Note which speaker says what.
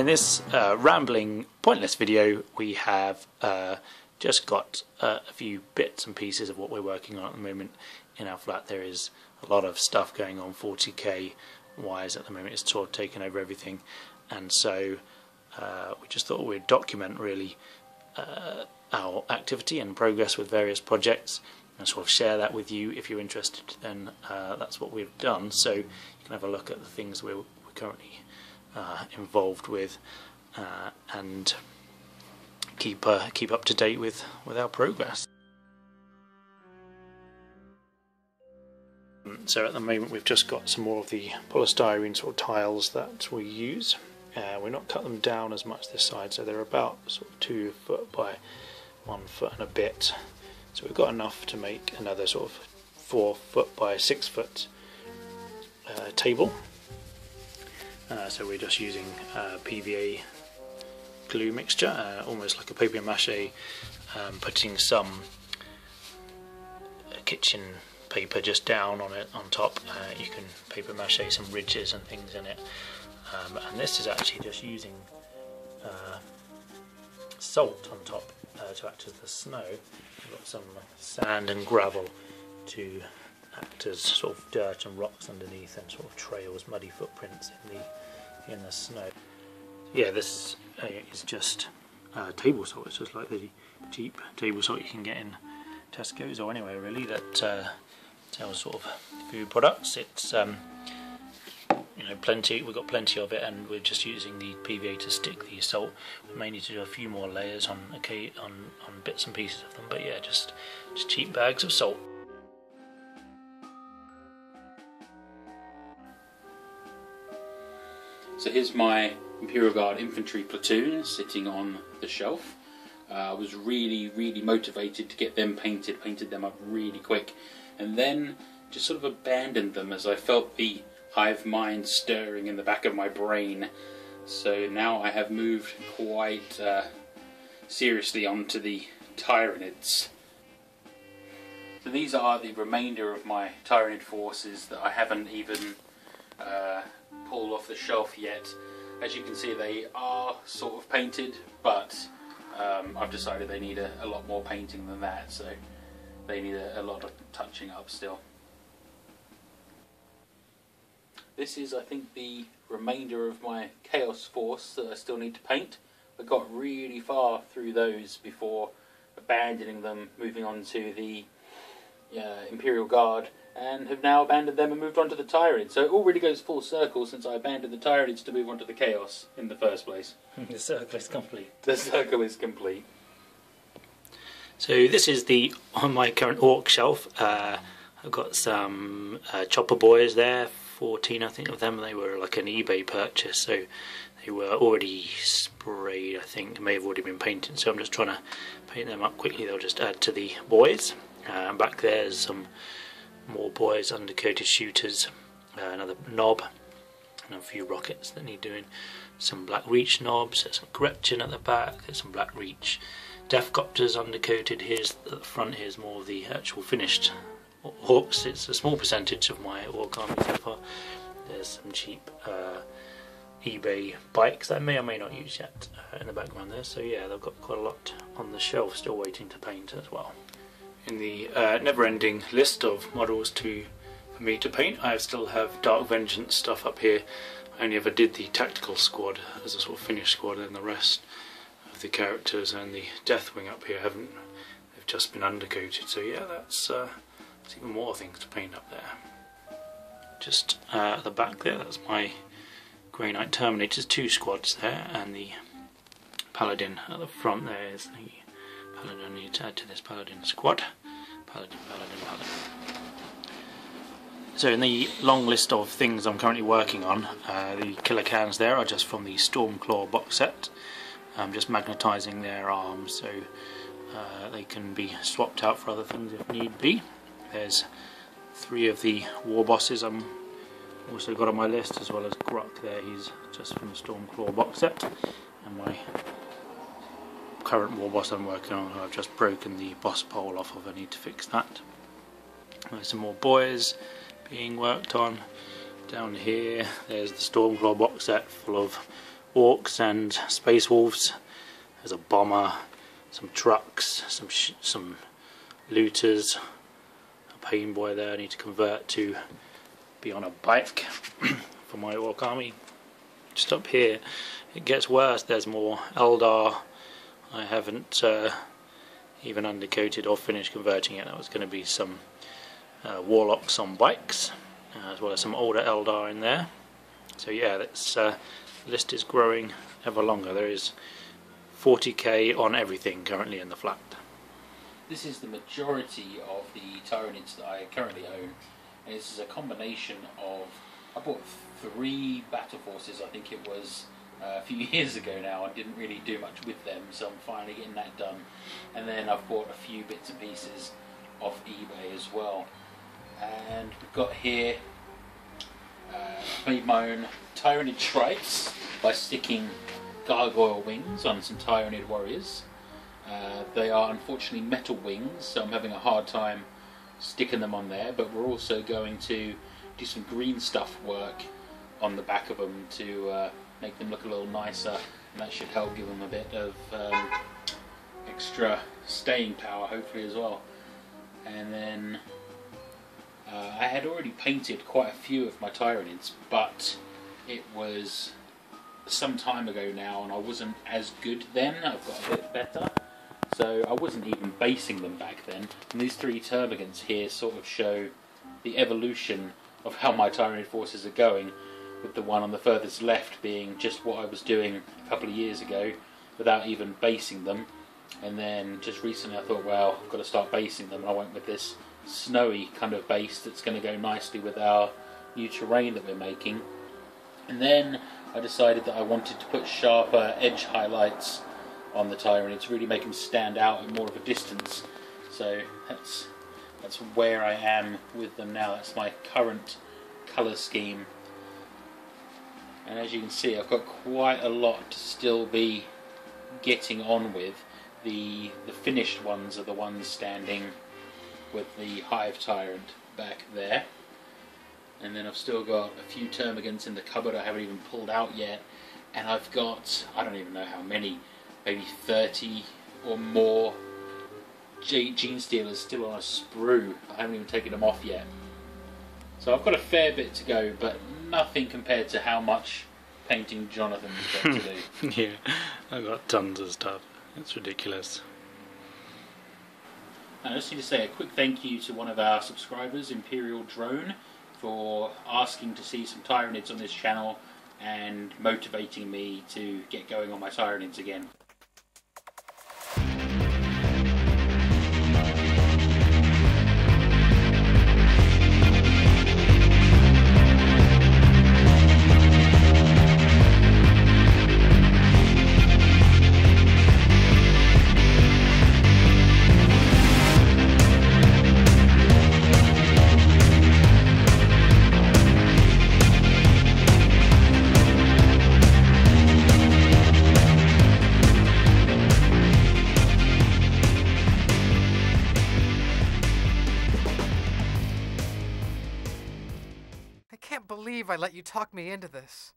Speaker 1: In this rambling, pointless video, we have just got a few bits and pieces of what we're working on at the moment in our flat. There is a lot of stuff going on, 40k wise at the moment. It's sort of taken over everything, and so we just thought we'd document really our activity and progress with various projects and sort of share that with you. If you're interested, then that's what we've done, so you can have a look at the things we're currently involved with and keep up to date with our progress. So at the moment we've just got some more of the polystyrene sort of tiles that we use. We're not cut them down as much this side, so they're about sort of 2 foot by 1 foot and a bit. So we've got enough to make another sort of 4 foot by 6 foot table. So we're just using PVA glue mixture, almost like a papier mâché, putting some kitchen paper just down on it on top. You can paper mâché some ridges and things in it, and this is actually just using salt on top to act as the snow. We've got some sand and gravel to act as sort of dirt and rocks underneath, and sort of trails, muddy footprints in the snow. Yeah, this is just table salt. It's just like the cheap table salt you can get in Tesco's or anywhere really that sells sort of food products. It's you know, plenty. We've got plenty of it, and we're just using the PVA to stick the salt. We may need to do a few more layers on bits and pieces of them, but yeah, just cheap bags of salt.
Speaker 2: So here's my Imperial Guard infantry platoon sitting on the shelf. I was really motivated to get them painted them up really quick, and then just sort of abandoned them as I felt the hive mind stirring in the back of my brain. So now I have moved quite seriously onto the Tyranids. So these are the remainder of my Tyranid forces that I haven't even pulled off the shelf yet. As you can see, they are sort of painted, but I've decided they need a lot more painting than that, so they need a lot of touching up still. This is, I think, the remainder of my Chaos Force that I still need to paint. I got really far through those before abandoning them, moving on to the Imperial Guard, and have now abandoned them and moved on to the Tyranids. So it all really goes full circle since I abandoned the Tyranids to move on to the Chaos in the first place.
Speaker 1: The circle is complete.
Speaker 2: The circle is complete.
Speaker 1: So this is on my current Orc shelf. I've got some chopper boys there, 14 I think of them. They were like an eBay purchase, so they were already sprayed, I think, may have already been painted, so I'm just trying to paint them up quickly. They'll just add to the boys. Back there's some more boys, undercoated shooters, another knob, and a few rockets that need doing. Some Black Reach knobs, there's some Gretchen at the back, there's some Black Reach Deathcopters undercoated. Here's at the front, here's more of the actual finished Orks. It's a small percentage of my Ork army so far. There's some cheap eBay bikes that I may or may not use yet in the background there. So yeah, they've got quite a lot on the shelf still waiting to paint as well. In the never-ending list of models for me to paint, I still have Dark Vengeance stuff up here. I only ever did the tactical squad as a sort of finished squad, and the rest of the characters and the Deathwing up here they've just been undercoated. So yeah, that's even more things to paint up there. Just at the back there, that's my Grey Knight Terminators, 2 squads there, and the Paladin at the front there is the Paladin. I need to add to this Paladin squad. Paladin. So in the long list of things I'm currently working on, the killer cans there are just from the Stormclaw box set. I'm just magnetising their arms so they can be swapped out for other things if need be. There's 3 of the war bosses I'm also got on my list, as well as Grok there. He's just from the Stormclaw box set. And my current war boss I'm working on, I've just broken the boss pole off of. I need to fix that. There's some more boys being worked on. Down here there's the Stormclaw box set full of Orks and Space Wolves. There's a bomber, some trucks, some looters, a pain boy there I need to convert to be on a bike for my Ork army. Just up here it gets worse, there's more Eldar. I haven't even undercoated or finished converting it. That was going to be some warlocks on bikes, as well as some older Eldar in there. So yeah, this list is growing ever longer. There is 40k on everything currently in the flat.
Speaker 2: This is the majority of the Tyranids that I currently own, and this is a combination of, I bought 3 battle forces, I think it was a few years ago now. I didn't really do much with them, so I'm finally getting that done. And then I've bought a few bits and pieces off eBay as well. And we've got here, made my own Tyranid trikes by sticking gargoyle wings on some Tyranid warriors. They are unfortunately metal wings, so I'm having a hard time sticking them on there, but we're also going to do some green stuff work on the back of them to make them look a little nicer, and that should help give them a bit of extra staying power hopefully as well. And then I had already painted quite a few of my Tyranids, but it was some time ago now and I wasn't as good then. I've got a bit better, so I wasn't even basing them back then. And these 3 termagants here sort of show the evolution of how my Tyranid forces are going, with the one on the furthest left being just what I was doing a couple of years ago without even basing them. And then just recently I thought, well, I've got to start basing them, and I went with this snowy kind of base that's going to go nicely with our new terrain that we're making. And then I decided that I wanted to put sharper edge highlights on the Tyranids to really make them stand out at more of a distance. So that's where I am with them now. That's my current colour scheme. And as you can see, I've got quite a lot to still be getting on with. The finished ones are the ones standing with the Hive Tyrant back there. And then I've still got a few termagants in the cupboard I haven't even pulled out yet. And I've got, I don't even know how many, maybe 30 or more Gene Stealers still on a sprue. I haven't even taken them off yet. So I've got a fair bit to go, but nothing compared to how much painting Jonathan's got to do.
Speaker 1: Yeah, I've got tons of stuff. It's ridiculous.
Speaker 2: I just need to say a quick thank you to one of our subscribers, Imperial Drone, for asking to see some Tyranids on this channel and motivating me to get going on my Tyranids again.
Speaker 3: I can't believe I let you talk me into this.